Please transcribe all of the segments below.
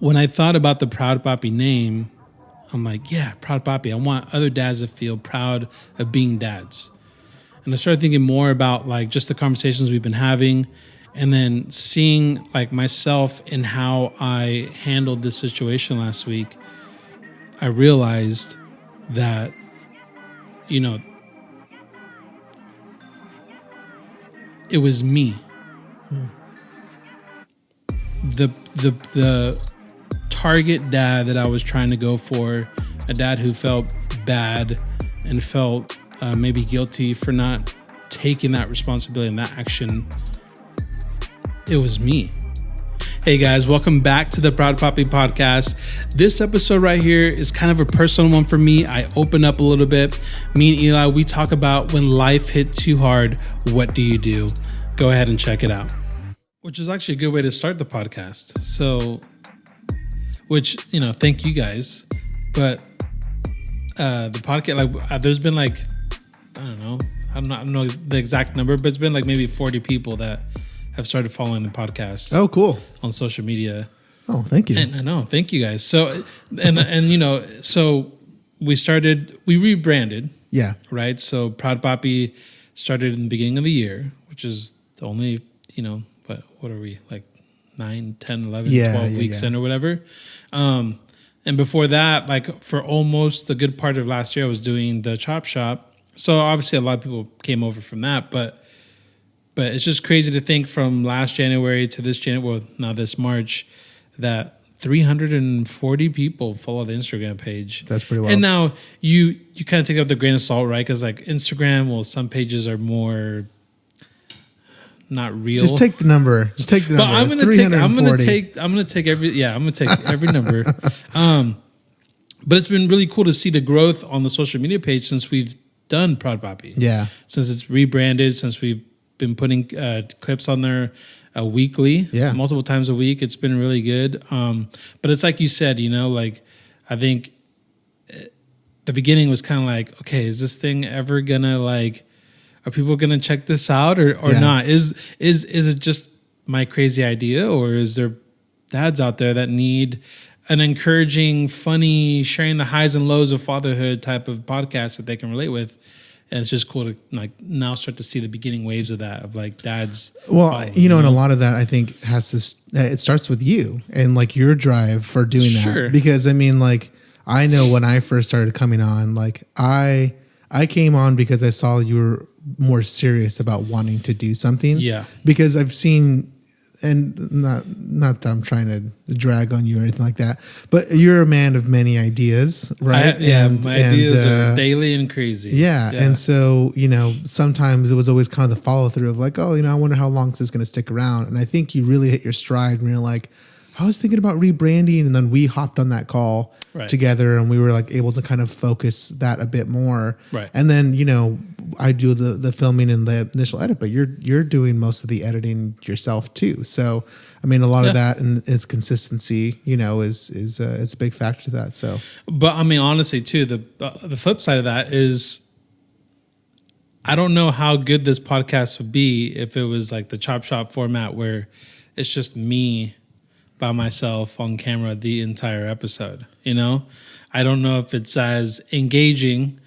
when I thought about the Proud Papi name, I'm like, yeah, Proud Papi. I want other dads to feel proud of being dads. And I started thinking more about like just the conversations we've been having, and then seeing like myself and how I handled this situation last week. I realized that, you know, it was me. The target dad that I was trying to go for, a dad who felt bad and felt maybe guilty for not taking that responsibility and that action. It was me. Hey guys, welcome back to the Proud Papi podcast. This episode right here is kind of a personal one for me. I open up a little bit. Me and Eli, we talk about when life hit too hard, what do you do? Go ahead and check it out. Which is actually a good way to start the podcast. So, which, you know, thank you guys. But the podcast, like, there's been like, I don't know the exact number, but it's been like maybe 40 people that have started following the podcast. Oh, cool. On social media. Oh, thank you. And I know, thank you guys. So, and you know, so we rebranded. Yeah. Right. So Proud Papi started in the beginning of the year, which is only, you know, what are we, like 9, 10, 11, 12 weeks in or whatever. And before that, like for almost a good part of last year, I was doing the Chop Shop. So obviously a lot of people came over from that, but it's just crazy to think from last January to this January, well, now this March, that 340 people follow the Instagram page. That's pretty wild. And now you kind of take that with a grain of salt, right? Because like Instagram, well, some pages are more not real. Just take the number. But I'm gonna take every number. But it's been really cool to see the growth on the social media page since we've done Proud Papi. Yeah. Since it's rebranded, since we've been putting clips on there weekly, multiple times a week. It's been really good. But it's like you said, you know, like I think the beginning was kind of like, okay, is this thing ever gonna like? Are people gonna check this out or not? Is it just my crazy idea, or is there dads out there that need an encouraging, funny, sharing the highs and lows of fatherhood type of podcast that they can relate with? And it's just cool to like now start to see the beginning waves of that, of like dads. Well, you know, and a lot of that I think it starts with you and like your drive for doing that. Because I mean, like I know when I first started coming on, like I came on because I saw you were more serious about wanting to do something. Yeah. Because I've seen, and not that I'm trying to drag on you or anything like that, but you're a man of many ideas, right? My ideas are daily and crazy. Yeah. And so, you know, sometimes it was always kind of the follow through of like, oh, you know, I wonder how long this is going to stick around. And I think you really hit your stride when you're like, I was thinking about rebranding, and then we hopped on that call together, and we were like able to kind of focus that a bit more. Right. And then, you know, I do the filming and the initial edit, but you're doing most of the editing yourself too. So, I mean, a lot of that and is consistency, you know, is a big factor to that. So, but I mean, honestly too, the flip side of that is, I don't know how good this podcast would be if it was like the Chop Shop format where it's just me by myself on camera the entire episode. You know, I don't know if it's as engaging,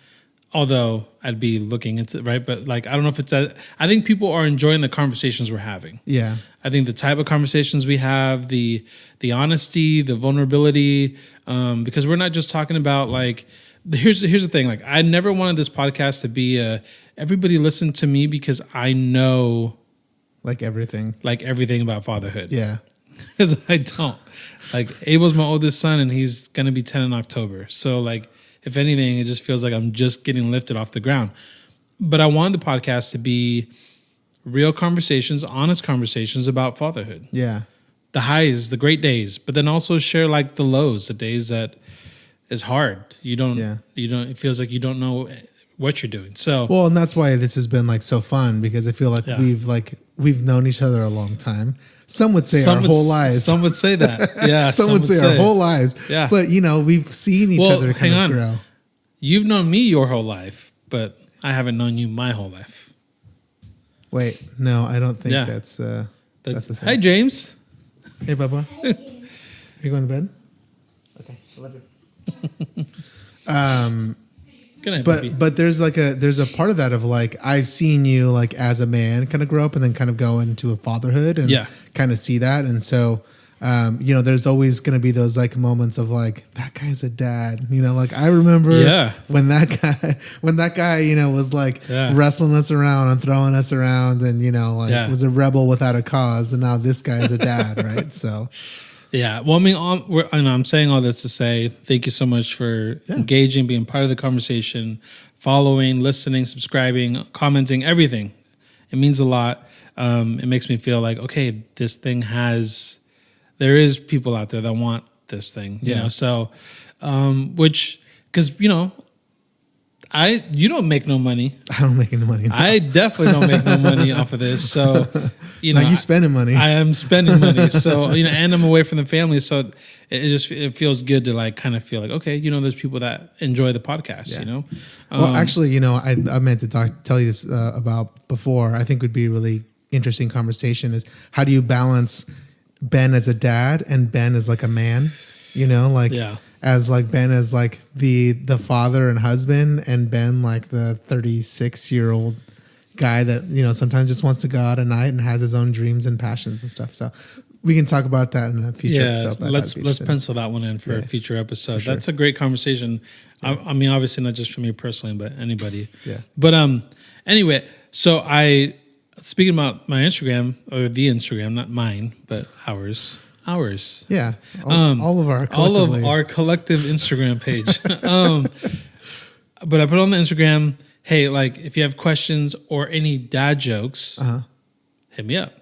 although I'd be looking into it, right? But like, I don't know if it's I think people are enjoying the conversations we're having. Yeah. I think the type of conversations we have, the honesty, the vulnerability, because we're not just talking about like, here's the thing. Like, I never wanted this podcast to be everybody listen to me because I know like everything about fatherhood. Yeah. Because I don't. Like, Abel's my oldest son, and he's going to be 10 in October. So, like, if anything, it just feels like I'm just getting lifted off the ground. But I wanted the podcast to be real conversations, honest conversations about fatherhood. Yeah. The highs, the great days, but then also share, like, the lows, the days that is hard. It feels like you don't know what you're doing. So, well, and that's why this has been, like, so fun, because I feel like we've known each other a long time. Some would say our whole lives. Some would say that. Yeah. Some would say our whole lives. Yeah. But, you know, we've seen each other kind of grow. You've known me your whole life, but I haven't known you my whole life. Wait, no, I don't think that's the thing. Hi, James. Hey, Bubba. you going to bed? Okay, I love you. Good night, baby. But there's a part of that of like I've seen you like as a man kind of grow up and then kind of go into a fatherhood and kind of see that, and so there's always going to be those like moments of like that guy's a dad, like I remember when that guy was like wrestling us around and throwing us around and was a rebel without a cause, and now this guy's a dad, right? So. Yeah. Well, I mean, I'm saying all this to say thank you so much for engaging, being part of the conversation, following, listening, subscribing, commenting, everything. It means a lot. It makes me feel like, okay, this thing there is people out there that want this thing, you know? So, because, you don't make no money. I don't make any money. No. I definitely don't make no money off of this. So, you spending money. I am spending money. So, and I'm away from the family. So it feels good to like kind of feel like, okay, there's people that enjoy the podcast, Well, actually, I meant to tell you this about before. I think would be a really interesting conversation is how do you balance Ben as a dad and Ben as like a man, as like Ben as like the father and husband, and Ben like the 36-year-old guy that sometimes just wants to go out at night and has his own dreams and passions and stuff. So we can talk about that in a future episode. Let's pencil that one in for a future episode. Sure. That's a great conversation. I mean, obviously not just for me personally, but anybody. Yeah. But anyway, so speaking about my Instagram, or the Instagram, not mine, but ours. Yeah. All of our collective Instagram page. But I put on the Instagram, hey, like if you have questions or any dad jokes, hit me up.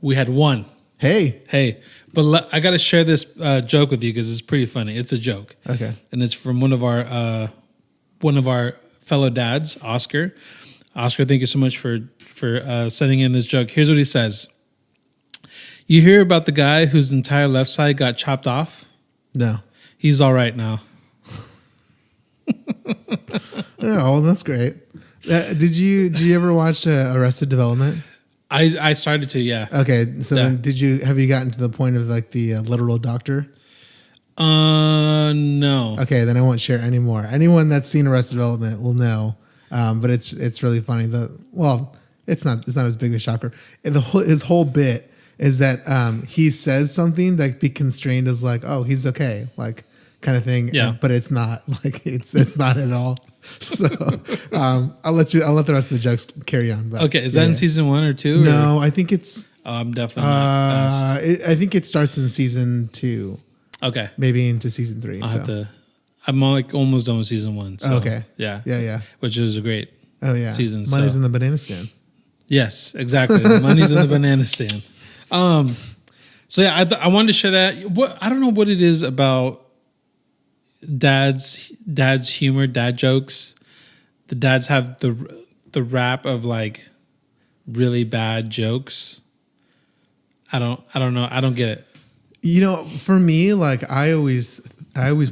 We had one. Hey. But I got to share this joke with you because it's pretty funny. It's a joke. Okay. And it's from one of our fellow dads, Oscar. Oscar, thank you so much for sending in this joke. Here's what he says. You hear about the guy whose entire left side got chopped off? No. He's all right now. Oh, that's great. Did you ever watch Arrested Development? I started to, yeah. Okay, so then have you gotten to the point of like the literal doctor? No. Okay, then I won't share anymore. Anyone that's seen Arrested Development will know. But it's really funny. It's not as big of a shocker. His whole bit is that he says something that be constrained as like, oh, he's okay, like kind of thing. Yeah. But it's not like it's not at all. So I'll let the rest of the jokes carry on. But, okay, is that in season 1 or 2? No, I think it's. I'm definitely not. I think it starts in season 2. Okay, maybe into season 3. I'm like almost done with season 1. So, okay. Yeah. Which is a great season. Money's in the banana stand. Yes, exactly. Money's in the banana stand. So yeah, I wanted to share that. I don't know what it is about dad's humor, dad jokes. The dads have the rap of like really bad jokes. I don't know. I don't get it. For me, like I always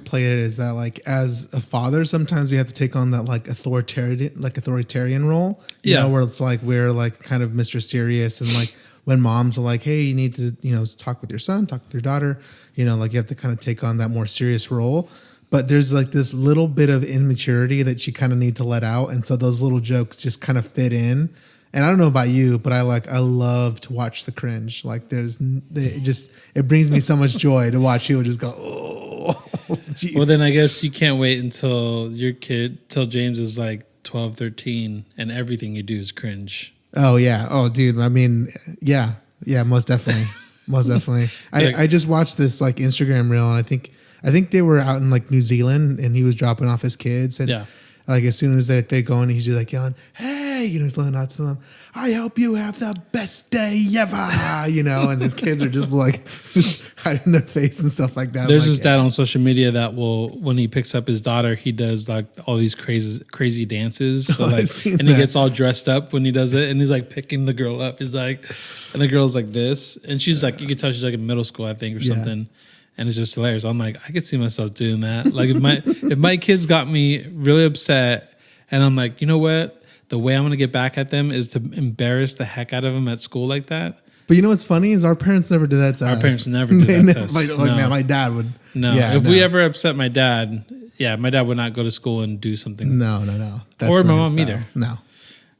play it as that, like as a father, sometimes we have to take on that like authoritarian role, where it's like we're like kind of Mr. Serious, and like when moms are like, hey, you need to talk with your son, talk with your daughter, like you have to kind of take on that more serious role. But there's like this little bit of immaturity that you kind of need to let out, and so those little jokes just kind of fit in. And I don't know about you, but I love to watch the cringe. Like it brings me so much joy to watch you just go, oh, geez. Well, then I guess you can't wait until till James is like 12, 13, and everything you do is cringe. Oh yeah. Oh dude. I mean, yeah, most definitely. Most definitely. I just watched this like Instagram reel, and I think they were out in like New Zealand, and he was dropping off his kids, and like as soon as they go in, he's just like yelling, hey, he's yelling out to them, I hope you have the best day ever, and his kids are just like just hiding their face and stuff like that. There's this dad on social media that when he picks up his daughter, he does like all these crazy dances. So he gets all dressed up when he does it, and he's like picking the girl up. He's like, and the girl's like this, and she's like, you can tell she's like in middle school, I think, or something. And it's just hilarious. I'm like, I could see myself doing that. Like if my kids got me really upset, and I'm like, you know what? The way I'm going to get back at them is to embarrass the heck out of them at school like that. But you know what's funny is our parents never did that to us. Our parents never did that to us. My dad would. No. Yeah, if we ever upset my dad, my dad would not go to school and do something. No. That's or not my his mom style. either. No.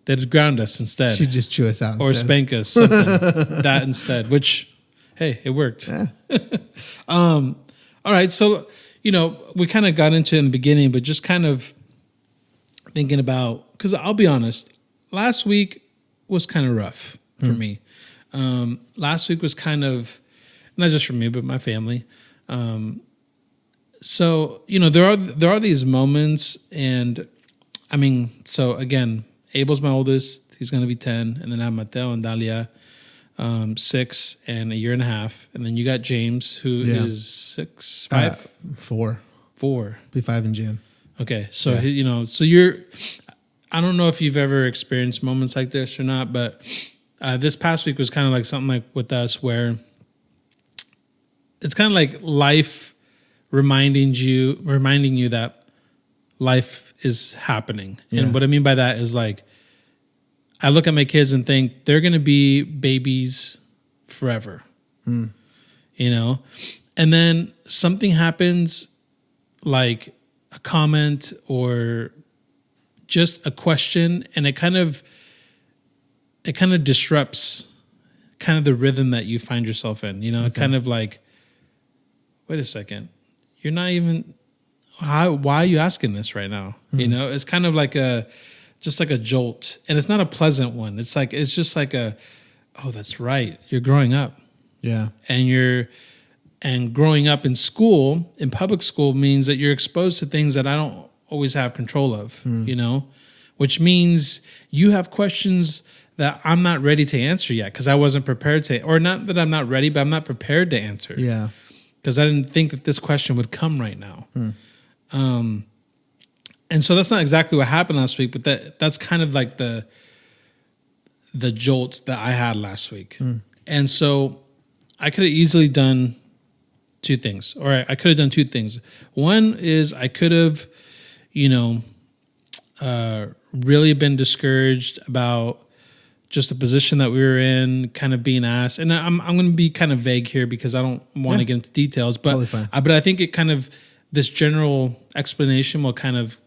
They'd ground us instead. She'd just chew us out or instead. spank us, something. That instead, which, hey, it worked. Yeah. All right. So, we kind of got into it in the beginning, but just kind of thinking about, because I'll be honest, last week was kind of rough for me. Last week was kind of, not just for me, but my family. So, there are these moments, and I mean, so again, Abel's my oldest. He's going to be 10. And then I have Mateo and Dalia, 6 and a year and a half. And then you got James, who is 6, 5? 4. 4. Be 5 in June. Okay. So, so you're, I don't know if you've ever experienced moments like this or not, but this past week was kind of like something like with us where it's kind of like life reminding you that life is happening. Yeah. And what I mean by that is like, I look at my kids and think they're going to be babies forever, and then something happens, like a comment or just a question, and it kind of disrupts kind of the rhythm that you find yourself in, kind of like, wait a second, you're not even, why are you asking this right now? It's kind of like just like a jolt, and it's not a pleasant one. It's just like oh, that's right. You're growing up. Yeah. And growing up in school, in public school, means that you're exposed to things that I don't always have control of, which means you have questions that I'm not ready to answer yet because I wasn't prepared to, or not that I'm not ready, but I'm not prepared to answer. Yeah. Because I didn't think that this question would come right now. And so that's not exactly what happened last week, but that's kind of like the jolt that I had last week. And so I could have easily done two things, or I could have done two things. One is I could have, really been discouraged about just the position that we were in, kind of being asked. And I'm going to be kind of vague here because I don't want to get into details, but totally fine. But I think it kind of, this general explanation will kind of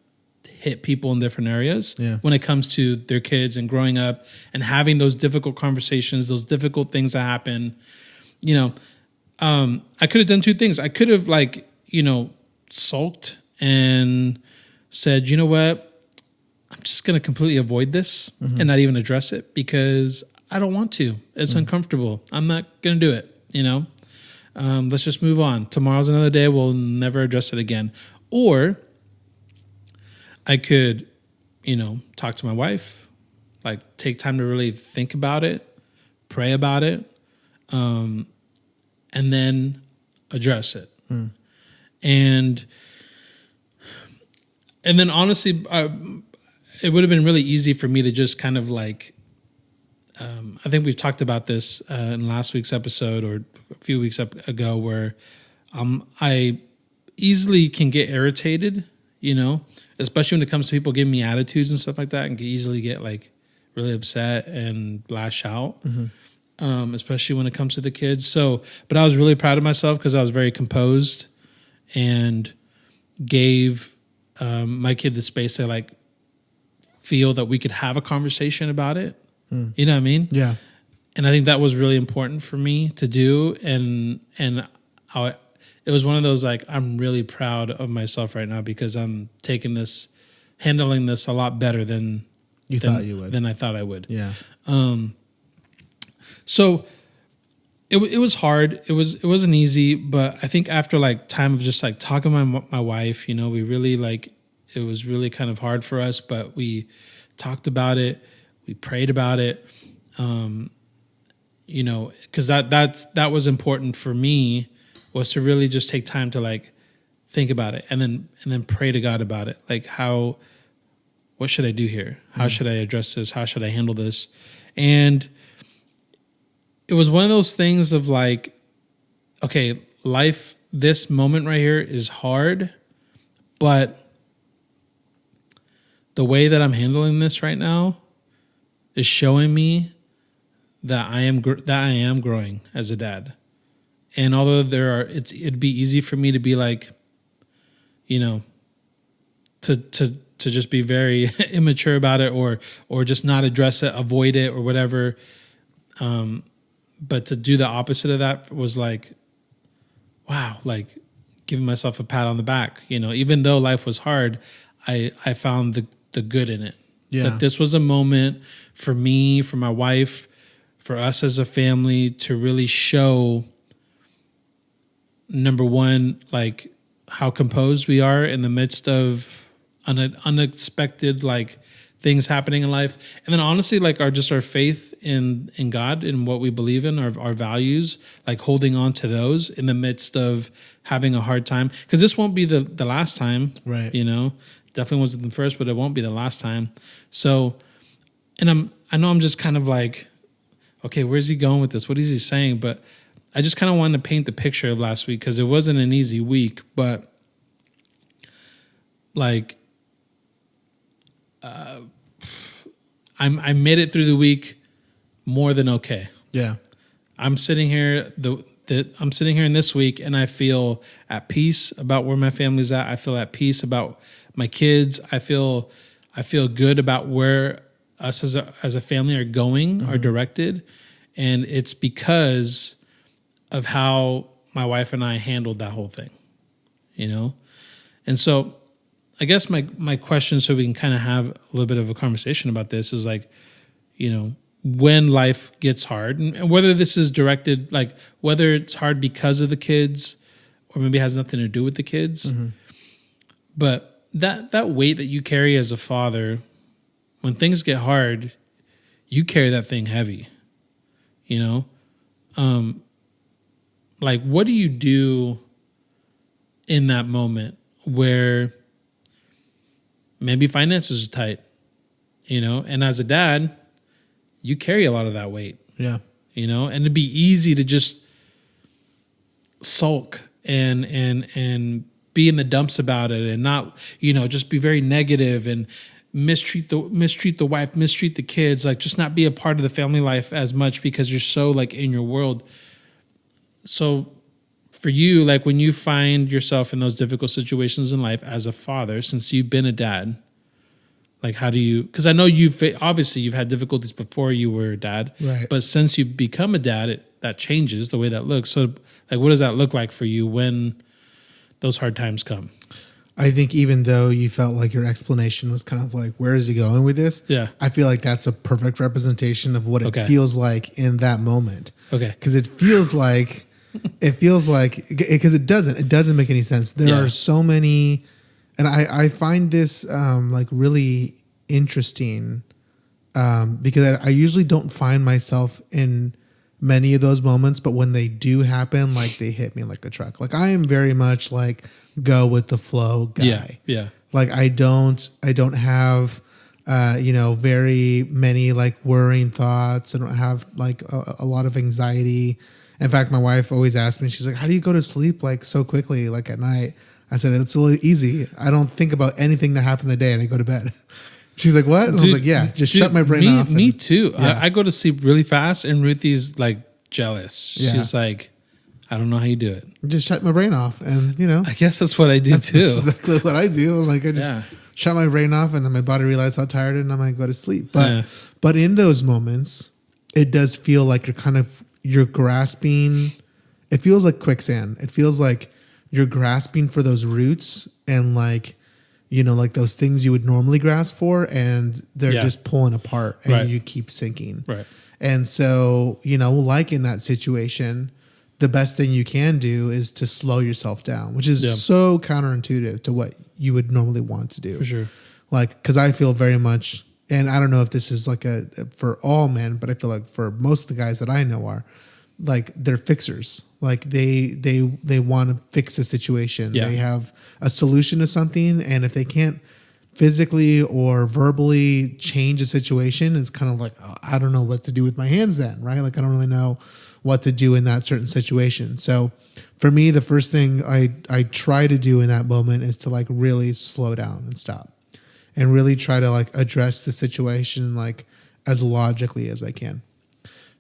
hit people in different areas when it comes to their kids and growing up and having those difficult conversations, those difficult things that happen. I could have done two things. I could have sulked and said, you know what, I'm just going to completely avoid this and not even address it because I don't want to. It's uncomfortable. I'm not going to do it. Let's just move on. Tomorrow's another day. We'll never address it again. Or I could, talk to my wife, like take time to really think about it, pray about it, and then address it. And then honestly, it would have been really easy for me to just kind of like, I think we've talked about this in last week's episode or a few weeks ago where I easily can get irritated, especially when it comes to people giving me attitudes and stuff like that, and can easily get like really upset and lash out, especially when it comes to the kids. So, but I was really proud of myself because I was very composed and gave my kid the space to like feel that we could have a conversation about it. You know what I mean? Yeah. And I think that was really important for me to do. And it was one of those, like, I'm really proud of myself right now because I'm handling this a lot better than thought you would. Than I thought I would. Yeah. So it was hard. It wasn't easy, but I think after like time of just like talking to my wife, we really it was really kind of hard for us, but we talked about it. We prayed about it. Because that was important for me, was to really just take time to like think about it and then pray to God about it. Like what should I do here? How should I address this? How should I handle this? And it was one of those things of like, okay, life, this moment right here is hard, but the way that I'm handling this right now is showing me that I am growing as a dad. And although it'd be easy for me to be like, you know, to just be very immature about it, or just not address it, avoid it, or whatever. But to do the opposite of that was like, wow, like giving myself a pat on the back. You know, even though life was hard, I found the good in it. Yeah. That this was a moment for me, for my wife, for us as a family to really show, number one, like how composed we are in the midst of unexpected like things happening in life, and then honestly like our faith in God and what we believe in, our values, like holding on to those in the midst of having a hard time, because this won't be the last time, right? You know, definitely wasn't the first, but it won't be the last time. So, and I know I'm just kind of like, okay, where's he going with this? What is he saying? But I just kind of wanted to paint the picture of last week, because it wasn't an easy week, but like I made it through the week more than okay. Yeah. I'm sitting here I'm sitting here in this week, and I feel at peace about where my family's at. I feel at peace about my kids. I feel good about where us as a family are going, are directed, and it's because of how my wife and I handled that whole thing, you know? And so I guess my question, so we can kind of have a little bit of a conversation about this, is like, you know, when life gets hard, and whether this is directed, like whether it's hard because of the kids, or maybe it has nothing to do with the kids, but that weight that you carry as a father, when things get hard, you carry that thing heavy, you know? Like, what do you do in that moment where maybe finances are tight, you know? And as a dad, you carry a lot of that weight. Yeah. You know, and it'd be easy to just sulk and be in the dumps about it, and not, you know, just be very negative and mistreat the wife, mistreat the kids, like just not be a part of the family life as much because you're so like in your world. So for you, like when you find yourself in those difficult situations in life as a father, since you've been a dad, like how do you, because I know you've had difficulties before you were a dad, right? But since you become a dad, that changes the way that looks. So like, what does that look like for you when those hard times come? I think even though you felt like your explanation was kind of like, where is he going with this? Yeah. I feel like that's a perfect representation of what it feels like in that moment. Okay. Because it feels like, because it doesn't make any sense. There are so many, and I find this like really interesting because I usually don't find myself in many of those moments, but when they do happen, like they hit me like a truck. Like I am very much like go with the flow guy. Yeah. Like I don't have very many like worrying thoughts. I don't have like a lot of anxiety. In fact, my wife always asks me, she's like, how do you go to sleep like so quickly, like at night? I said, it's really easy. I don't think about anything that happened the day and I go to bed. She's like, what? And I was like, yeah, just shut my brain off. Me too. Yeah. I go to sleep really fast, and Ruthie's like jealous. Yeah. She's like, I don't know how you do it. Just shut my brain off. And, you know. I guess that's what I do too. That's exactly what I do. Like I just shut my brain off, and then my body realizes how tired and I might go to sleep. But in those moments, it does feel like you're grasping. It feels like quicksand. It feels like you're grasping for those roots and like, you know, like those things you would normally grasp for, and they're just pulling apart, and you keep sinking. Right. And so, you know, like in that situation, the best thing you can do is to slow yourself down, which is so counterintuitive to what you would normally want to do. For sure. Like, because I feel very much, and I don't know if this is like for all men, but I feel like for most of the guys that I know are like, they're fixers. Like they want to fix a situation. Yeah. They have a solution to something, and if they can't physically or verbally change a situation, it's kind of like, oh, I don't know what to do with my hands then, right? Like I don't really know what to do in that certain situation. So for me, the first thing I try to do in that moment is to like really slow down and stop, and really try to like address the situation like as logically as I can.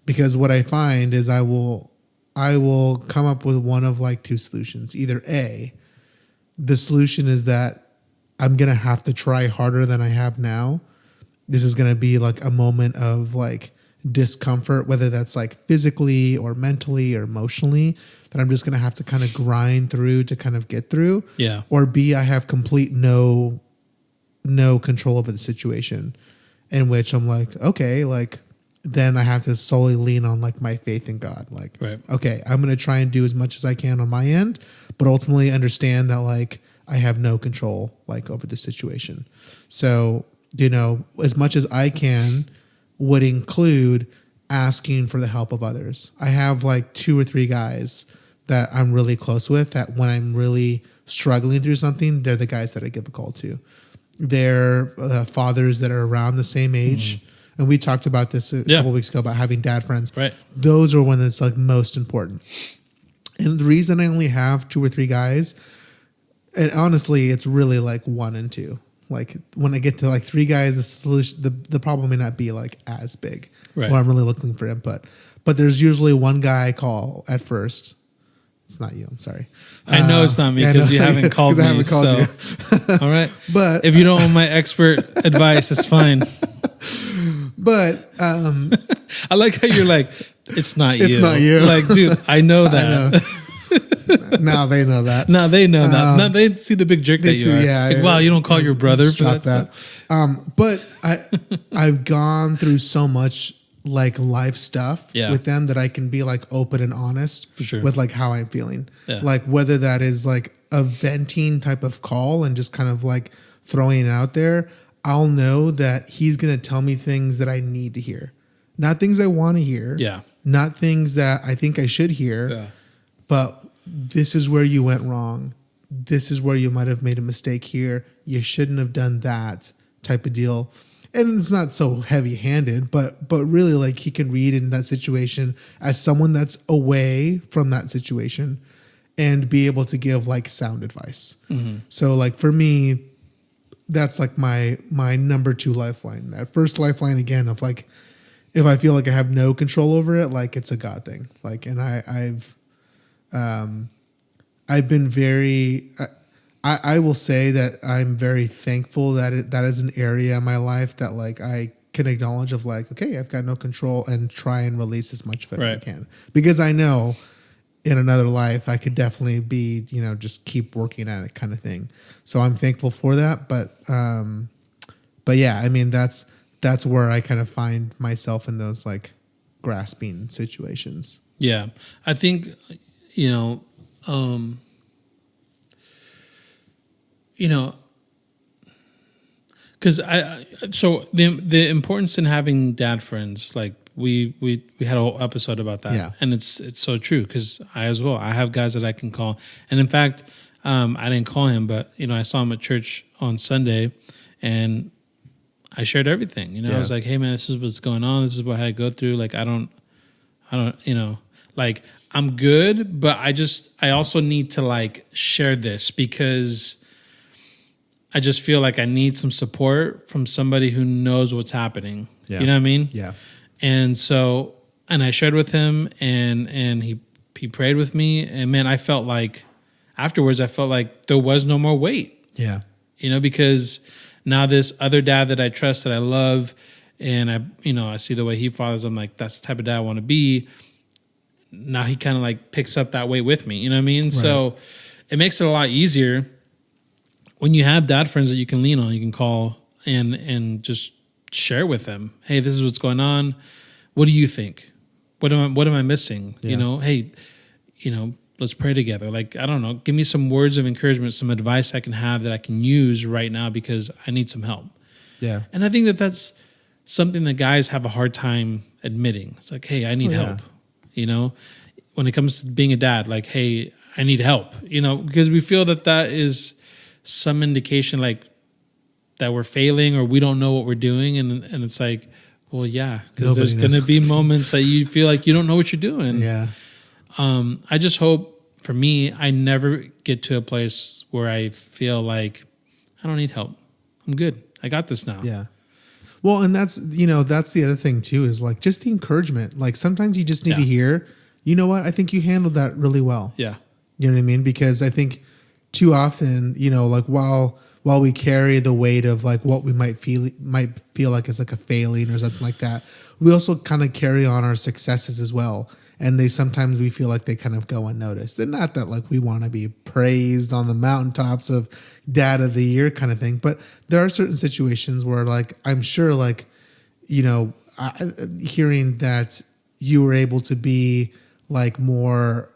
Because what I find is I will come up with one of like two solutions. Either A, the solution is that I'm going to have to try harder than I have now. This is going to be like a moment of like discomfort, whether that's like physically or mentally or emotionally, that I'm just going to have to kind of grind through to kind of get through. Yeah. Or B, I have complete no control over the situation, in which I'm like, okay, like then I have to solely lean on like my faith in God. Like, Right. okay, I'm going to try and do as much as I can on my end, but ultimately understand that like I have no control like over the situation. So, you know, as much as I can would include asking for the help of others. I have like 2 or 3 guys that I'm really close with that when I'm really struggling through something, they're the guys that I give a call to. They're fathers that are around the same age. And we talked about this a couple weeks ago about having dad friends. Right. Those are one that's like most important. And the reason I only have 2 or 3 guys, and honestly, it's really like 1 and 2. Like when I get to like 3 guys, the solution, the problem may not be like as big. Right. Where I'm really looking for input. But there's usually one guy I call at first. It's not you. I'm sorry. I know it's not me because you haven't called me. I haven't called you. All right. But if you don't want my expert advice, it's fine. But I like how you're like, it's not you. It's not you. Like, dude, I know that. I know. Now they know that. Now they know that. Now they see the big jerk that you are. Yeah, like, wow, you don't call your brother for that. But I've gone through so much like life stuff with them that I can be like open and honest with like how I'm feeling. Yeah. Like whether that is like a venting type of call and just kind of like throwing it out there, I'll know that he's going to tell me things that I need to hear. Not things I want to hear. Yeah. Not things that I think I should hear. Yeah. But this is where you went wrong. This is where you might have made a mistake here. You shouldn't have done that type of deal. And it's not so heavy-handed, but really like he can read in that situation as someone that's away from that situation and be able to give like sound advice. Mm-hmm. So like for me, that's like my number 2 lifeline. That first lifeline again of like, if I feel like I have no control over it, like it's a God thing. Like, and I've been very, I will say that I'm very thankful that that is an area in my life that like I can acknowledge of like, okay, I've got no control and try and release as much of it as I can. Because I know in another life, I could definitely be, you know, just keep working at it kind of thing. So I'm thankful for that. But yeah, I mean, that's where I kind of find myself in those like grasping situations. Yeah. I think, because so the importance in having dad friends, like we had a whole episode about that, and it's so true because I as well, I have guys that I can call, and in fact, I didn't call him, but I saw him at church on Sunday, and I shared everything. I was like, hey man, this is what's going on. This is what I had to go through. Like I don't, like I'm good, but I also need to like share this because I just feel like I need some support from somebody who knows what's happening. Yeah. You know what I mean? Yeah. And so, and I shared with him and he prayed with me, and man, I felt like afterwards, I felt like there was no more weight. Yeah. Because now this other dad that I trust, that I love, and I see the way he fathers, I'm like, that's the type of dad I want to be. Now he kind of like picks up that weight with me. You know what I mean? Right. So it makes it a lot easier when you have dad friends that you can lean on, you can call and just share with them. Hey, this is what's going on. What do you think? What am I missing? Yeah. Hey, let's pray together. Like, I don't know, give me some words of encouragement, some advice I can have that I can use right now because I need some help. Yeah. And I think that that's something that guys have a hard time admitting. It's like, hey, I need help. When it comes to being a dad, like, hey, I need help, because we feel that is some indication like that we're failing or we don't know what we're doing. And it's like, well, yeah, because there's going to be moments that you feel like you don't know what you're doing. Yeah. I just hope for me, I never get to a place where I feel like I don't need help. I'm good. I got this now. Yeah. Well, and that's the other thing too, is like just the encouragement. Like sometimes you just need to hear, you know what, I think you handled that really well. Yeah. You know what I mean? Because I think too often, like while we carry the weight of like what we might feel like it's like a failing or something like that, we also kind of carry on our successes as well. And sometimes we feel like they kind of go unnoticed. And not that like we want to be praised on the mountaintops of dad of the year kind of thing, but there are certain situations where like I'm sure like hearing that you were able to be like more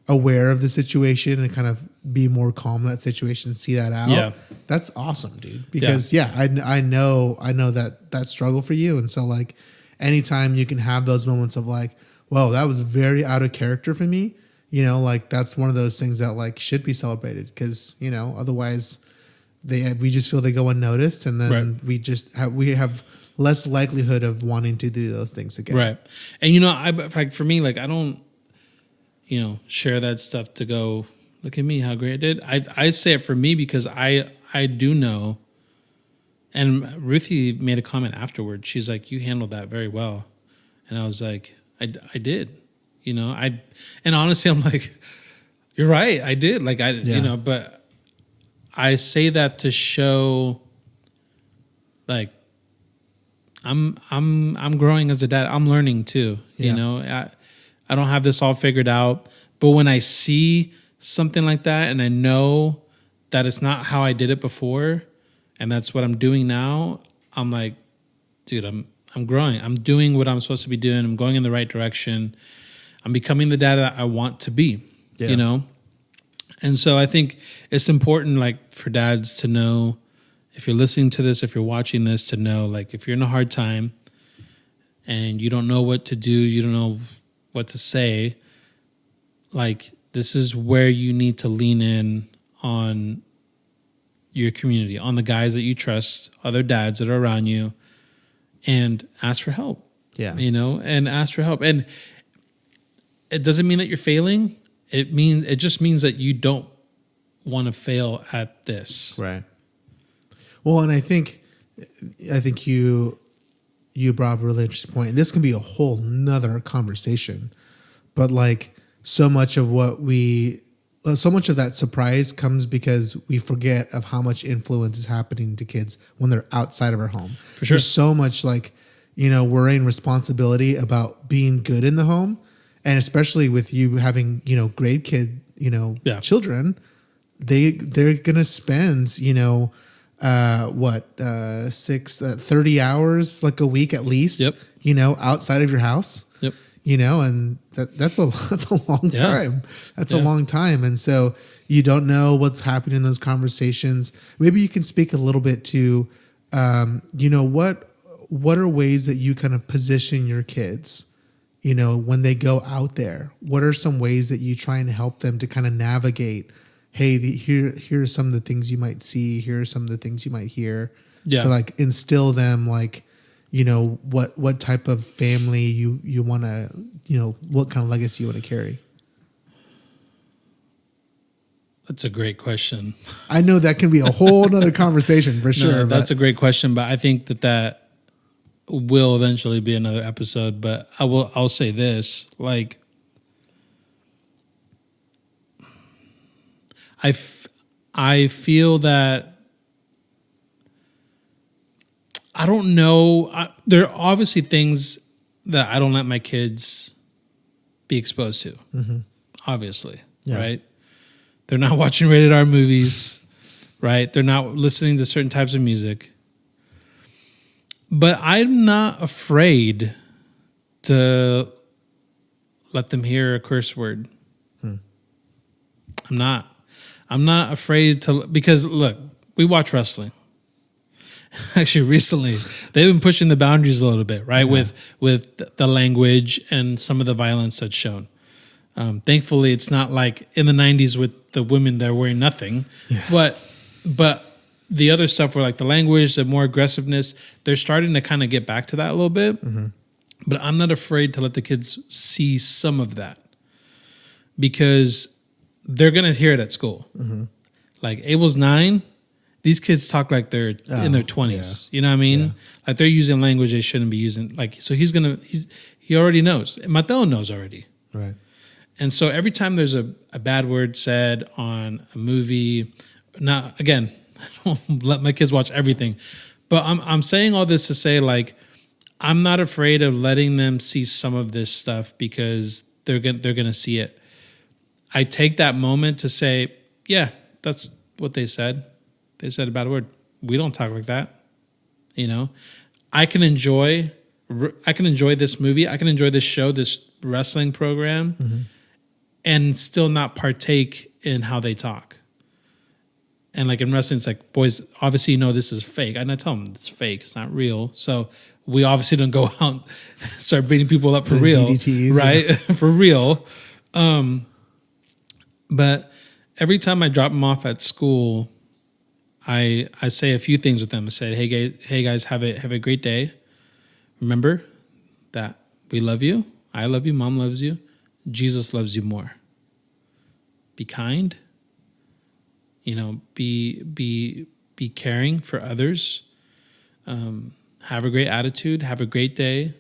aware of the situation and kind of be more calm in that situation, see that out. Yeah. That's awesome, dude. Because I know that struggle for you. And so like anytime you can have those moments of like, well, that was very out of character for me, like that's one of those things that like should be celebrated, because, otherwise we just feel they go unnoticed, and then we have less likelihood of wanting to do those things again. Right. And like for me, like I don't, share that stuff to go, look at me, how great I did. I say it for me because I do know. And Ruthie made a comment afterwards. She's like, you handled that very well. And I was like, I did, and honestly, I'm like, you're right. I did. Like but I say that to show like, I'm growing as a dad. I'm learning too, I don't have this all figured out, but when I see something like that and I know that it's not how I did it before, and that's what I'm doing now, I'm like, dude, I'm growing. I'm doing what I'm supposed to be doing. I'm going in the right direction. I'm becoming the dad that I want to be, And so I think it's important, like, for dads to know, if you're listening to this, if you're watching this, to know, like, if you're in a hard time and you don't know what to do, you don't know what to say, like, this is where you need to lean in on your community, on the guys that you trust, other dads that are around you, and ask for help. Yeah. And ask for help. And it doesn't mean that you're failing. It just means that you don't want to fail at this. Right. Well, and I think you brought up a really interesting point. This can be a whole nother conversation, but like so much of that surprise comes because we forget of how much influence is happening to kids when they're outside of our home. For sure. There's so much like, worrying responsibility about being good in the home. And especially with you having, grade kid, children, they're going to spend, 30 hours like a week at least, outside of your house. Yep. And that's a long time. That's a long time. And so you don't know what's happening in those conversations. Maybe you can speak a little bit to, what are ways that you kind of position your kids, when they go out there? What are some ways that you try and help them to kind of navigate, hey, here are some of the things you might see, here are some of the things you might hear, to like instill them like, what type of family you want to, what kind of legacy you want to carry? That's a great question. I know that can be a whole nother conversation for sure. No, that's a great question, but I think that will eventually be another episode. But I'll say this, like, I feel that, I don't know. There are obviously things that I don't let my kids be exposed to. Mm-hmm. Obviously, right? They're not watching rated R movies, right? They're not listening to certain types of music. But I'm not afraid to let them hear a curse word. I'm not afraid to, because look, we watch wrestling. Actually, recently they've been pushing the boundaries a little bit, right? Yeah. With the language and some of the violence that's shown. Thankfully, it's not like in the 90s with the women that are wearing nothing, but the other stuff where like the language, the more aggressiveness, they're starting to kind of get back to that a little bit. Mm-hmm. But I'm not afraid to let the kids see some of that, because they're going to hear it at school. Mm-hmm. Like Abel's 9 these kids talk like they're in their 20s. You know what I mean? Yeah. Like they're using language they shouldn't be using. Like, so he already knows. Mateo knows already. Right. And so every time there's a bad word said on a movie, now again, I don't let my kids watch everything, but I'm saying all this to say, like, I'm not afraid of letting them see some of this stuff because they're gonna see it. I take that moment to say, yeah, that's what they said. They said a bad word. We don't talk like that. You know, I can enjoy this movie. I can enjoy this show, this wrestling program, and still not partake in how they talk. And like in wrestling, it's like, boys, obviously you know this is fake. And I tell them it's fake. It's not real. So we obviously don't go out and start beating people up for real. DDTs. Right? For real. But every time I drop them off at school, I say a few things with them. I say, hey guys, have a great day. Remember that we love you. I love you. Mom loves you. Jesus loves you more. Be kind. You know, be caring for others. Have a great attitude. Have a great day.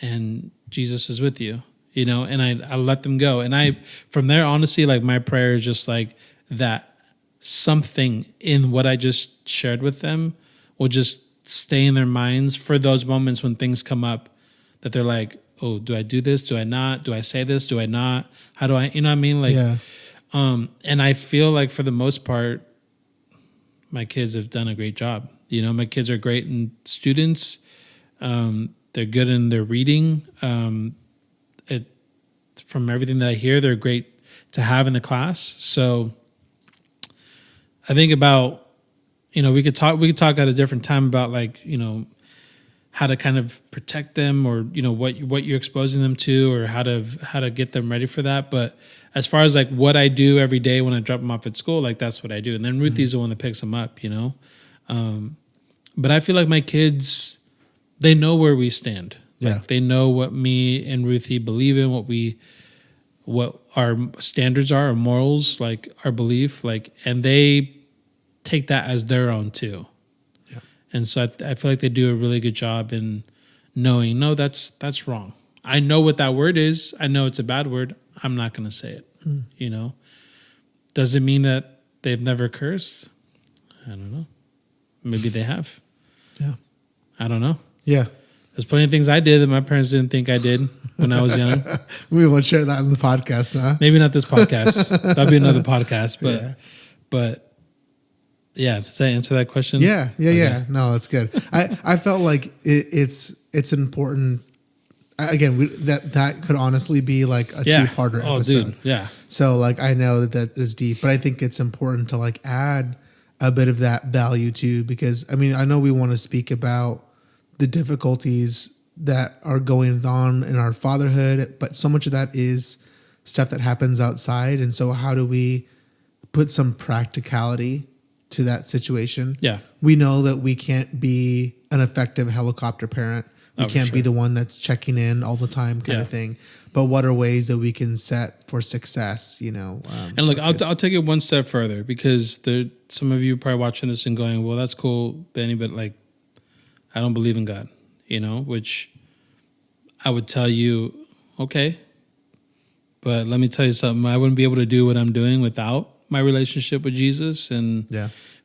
And Jesus is with you. You know, and I let them go. And from there, honestly, like my prayer is just like that something in what I just shared with them will just stay in their minds for those moments when things come up that they're like, oh, do I do this? Do I not? Do I say this? Do I not? How do I, you know what I mean? Like, yeah. And I feel like for the most part, my kids have done a great job. You know, my kids are great in students. They're good in their reading. From everything that I hear, they're great to have in the class. So I think about, you know, we could talk at a different time about like, you know, how to kind of protect them or, you know, what you're exposing them to or how to get them ready for that. But as far as like what I do every day when I drop them off at school, like that's what I do. And then Ruthie's the one that picks them up, you know? But I feel like my kids, they know where we stand. Yeah. Like they know what me and Ruthie believe in, what our standards are, our morals, like our belief, like, and they take that as their own too. Yeah. And so I feel like they do a really good job in knowing, no, that's wrong. I know what that word is. I know it's a bad word. I'm not going to say it. You know, does it mean that they've never cursed? I don't know. Maybe they have. Yeah. I don't know. Yeah. There's plenty of things I did that my parents didn't think I did when I was young. We won't share that in the podcast, huh? Maybe not this podcast. That'll be another podcast. But yeah, does that answer that question? Yeah. Yeah. No, that's good. I felt like it's important. Again, that could honestly be like a two-parter episode. Oh, dude. Yeah. So like I know that is deep, but I think it's important to like add a bit of that value too, because I mean I know we want to speak about the difficulties that are going on in our fatherhood, but so much of that is stuff that happens outside. And so how do we put some practicality to that situation? Yeah. We know that we can't be an effective helicopter parent. We can't be the one that's checking in all the time kind of thing. But what are ways that we can set for success, you know? And look, I'll take it one step further because some of you are probably watching this and going, well, that's cool, Benny, but like, I don't believe in God, you know, which I would tell you, okay, but let me tell you something. I wouldn't be able to do what I'm doing without my relationship with Jesus. And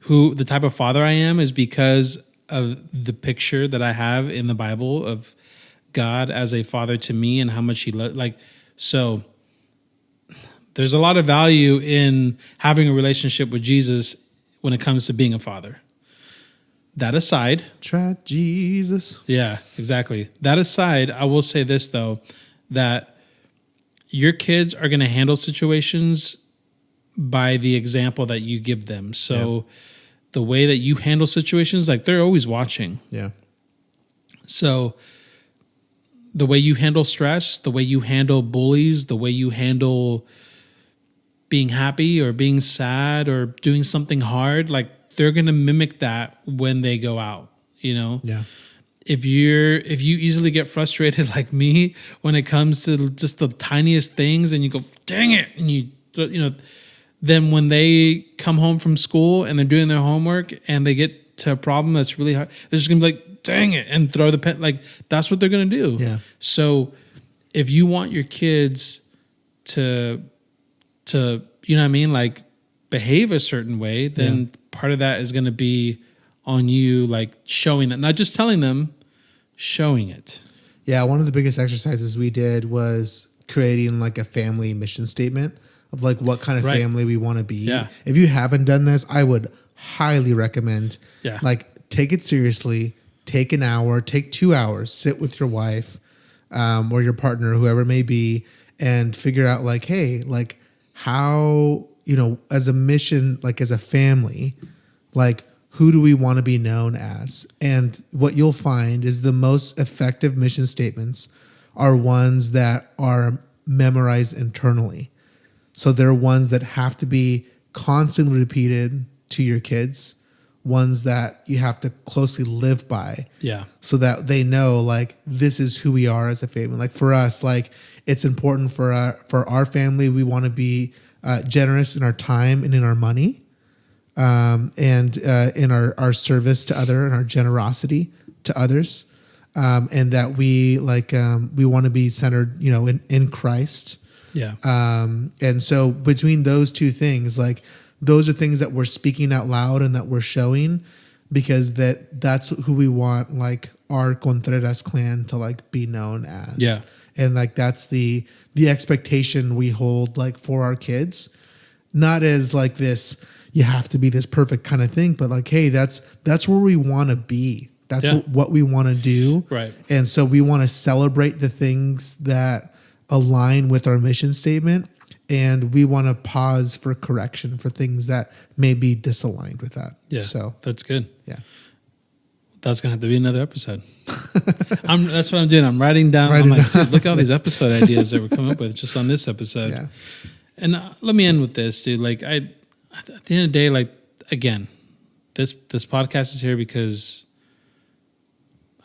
who the type of father I am is because of the picture that I have in the Bible of God as a father to me and how much he loves. Like, so there's a lot of value in having a relationship with Jesus when it comes to being a father. That aside, try Jesus. Yeah, exactly. That aside, I will say this though, that your kids are going to handle situations by the example that you give them. So the way that you handle situations, like they're always watching. Yeah. So the way you handle stress, the way you handle bullies, the way you handle being happy or being sad or doing something hard, like they're going to mimic that when they go out, you know? Yeah. If you easily get frustrated like me when it comes to just the tiniest things and you go, dang it, and you know, then when they come home from school and they're doing their homework and they get to a problem that's really hard, they're just gonna be like, dang it, and throw the pen. Like, that's what they're gonna do. Yeah. So if you want your kids to you know what I mean, like behave a certain way, then part of that is gonna be on you, like showing that, not just telling them, showing it. Yeah, one of the biggest exercises we did was creating like a family mission statement of like what kind of family we want to be. Yeah. If you haven't done this, I would highly recommend like take it seriously, take an hour, take 2 hours, sit with your wife or your partner, whoever it may be, and figure out like, hey, like how, you know, as a mission, like as a family, like who do we want to be known as? And what you'll find is the most effective mission statements are ones that are memorized internally. So they're ones that have to be constantly repeated to your kids, ones that you have to closely live by. Yeah. So that they know like this is who we are as a family. Like for us, like it's important for our family. We want to be generous in our time and in our money. And in our service to other and our generosity to others, and that we like we want to be centered, you know, in Christ. Yeah. And so between those two things, like those are things that we're speaking out loud and that we're showing, because that's who we want, like our Contreras clan to like be known as. Yeah. And like that's the expectation we hold like for our kids, not as like this, you have to be this perfect kind of thing, but like, hey, that's where we want to be. That's what we want to do. Right. And so we want to celebrate the things that align with our mission statement. And we want to pause for correction for things that may be disaligned with that. Yeah. So that's good. Yeah. That's going to have to be another episode. That's what I'm doing. I'm writing down. I'm like, dude, look at all these episode ideas that we're coming up with just on this episode. Yeah. And let me end with this, dude. Like at the end of the day, like, again, this podcast is here because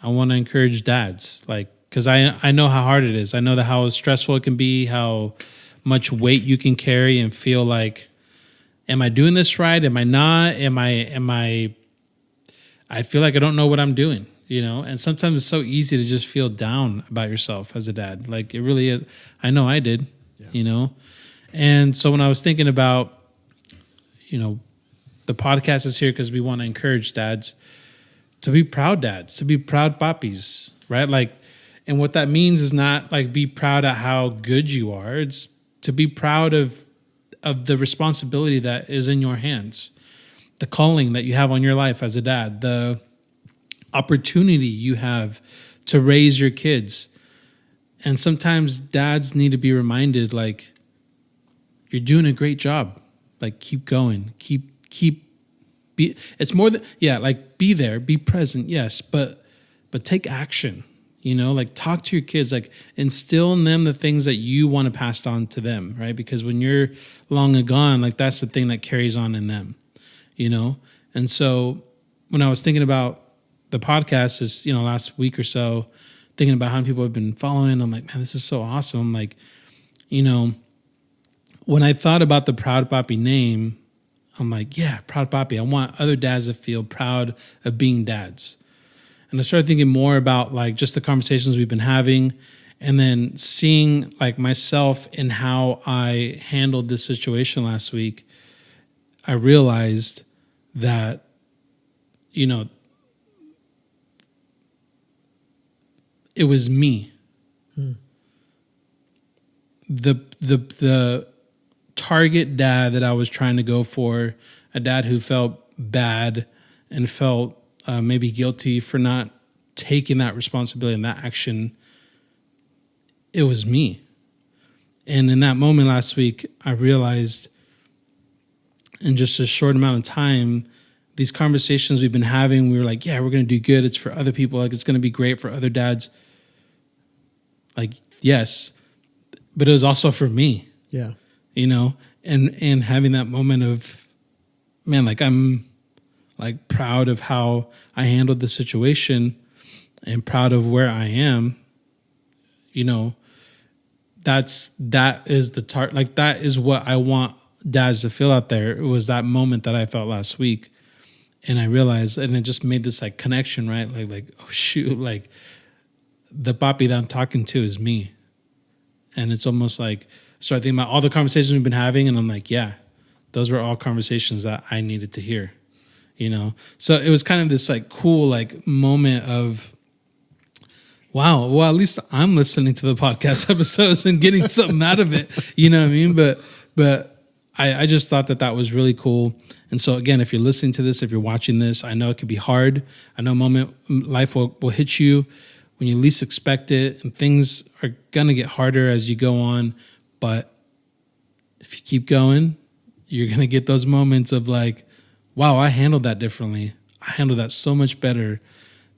I want to encourage dads, like, because I know how hard it is. I know how stressful it can be, how much weight you can carry and feel like, am I doing this right? Am I not? I feel like I don't know what I'm doing, you know? And sometimes it's so easy to just feel down about yourself as a dad. Like, it really is. I know I did, you know? And so when I was thinking about, you know, the podcast is here because we want to encourage dads to be proud dads, to be proud papis, right? Like, and what that means is not like be proud at how good you are. It's to be proud of the responsibility that is in your hands, the calling that you have on your life as a dad, the opportunity you have to raise your kids. And sometimes dads need to be reminded, like, you're doing a great job. Like, keep going, it's more than, like, be there, be present. Yes. But take action, you know, like talk to your kids, like instill in them the things that you want to pass on to them. Right. Because when you're long and gone, like that's the thing that carries on in them, you know? And so when I was thinking about the podcast is, you know, last week or so, thinking about how many people have been following, I'm like, man, this is so awesome. I'm like, you know, when I thought about the Proud Papi name, I'm like, yeah, Proud Papi. I want other dads to feel proud of being dads. And I started thinking more about like just the conversations we've been having, and then seeing like myself and how I handled this situation last week. I realized that, you know, it was me. The target dad that I was trying to go for, a dad who felt bad and felt maybe guilty for not taking that responsibility and that action, it was me. And in that moment last week, I realized in just a short amount of time, these conversations we've been having, we were like, yeah, we're going to do good. It's for other people. Like, it's going to be great for other dads. Like, yes, but it was also for me. Yeah. You know, and having that moment of, man, like I'm like proud of how I handled the situation and proud of where I am, you know, that is the like that is what I want dads to feel out there, it was that moment that I felt last week. And I realized, and it just made this like connection, right? Like, oh shoot, like the papi that I'm talking to is me. And it's almost like, start thinking about all the conversations we've been having. And I'm like, yeah, those were all conversations that I needed to hear, you know? So it was kind of this like cool, like moment of, wow, well, at least I'm listening to the podcast episodes and getting something out of it. You know what I mean? But I just thought that was really cool. And so again, if you're listening to this, if you're watching this, I know it could be hard. I know life will hit you when you least expect it, and things are going to get harder as you go on. But if you keep going, you're going to get those moments of like, wow, I handled that differently. I handled that so much better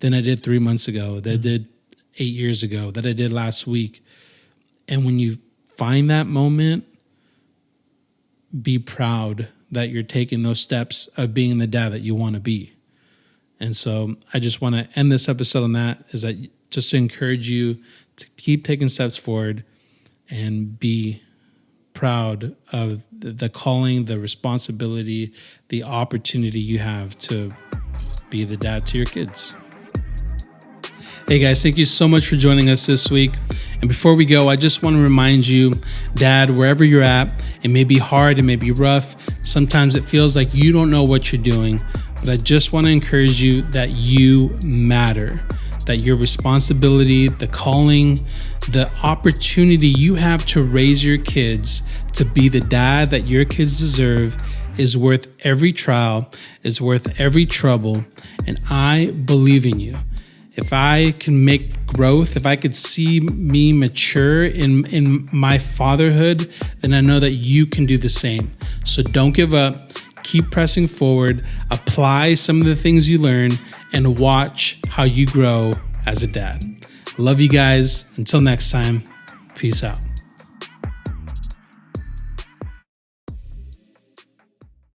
than I did 3 months ago, that I did 8 years ago, that I did last week. And when you find that moment, be proud that you're taking those steps of being the dad that you want to be. And so I just want to end this episode on that, is that just to encourage you to keep taking steps forward and be proud of the calling, the responsibility, the opportunity you have to be the dad to your kids. Hey guys, thank you so much for joining us this week. And before we go, I just want to remind you, Dad, wherever you're at, it may be hard, it may be rough. Sometimes it feels like you don't know what you're doing, but I just want to encourage you that you matter, that your responsibility, the calling, the opportunity you have to raise your kids to be the dad that your kids deserve is worth every trial, is worth every trouble, and I believe in you. If I can make growth, if I could see me mature in my fatherhood, then I know that you can do the same. So don't give up. Keep pressing forward. Apply some of the things you learn and watch how you grow as a dad. Love you guys. Until next time, peace out.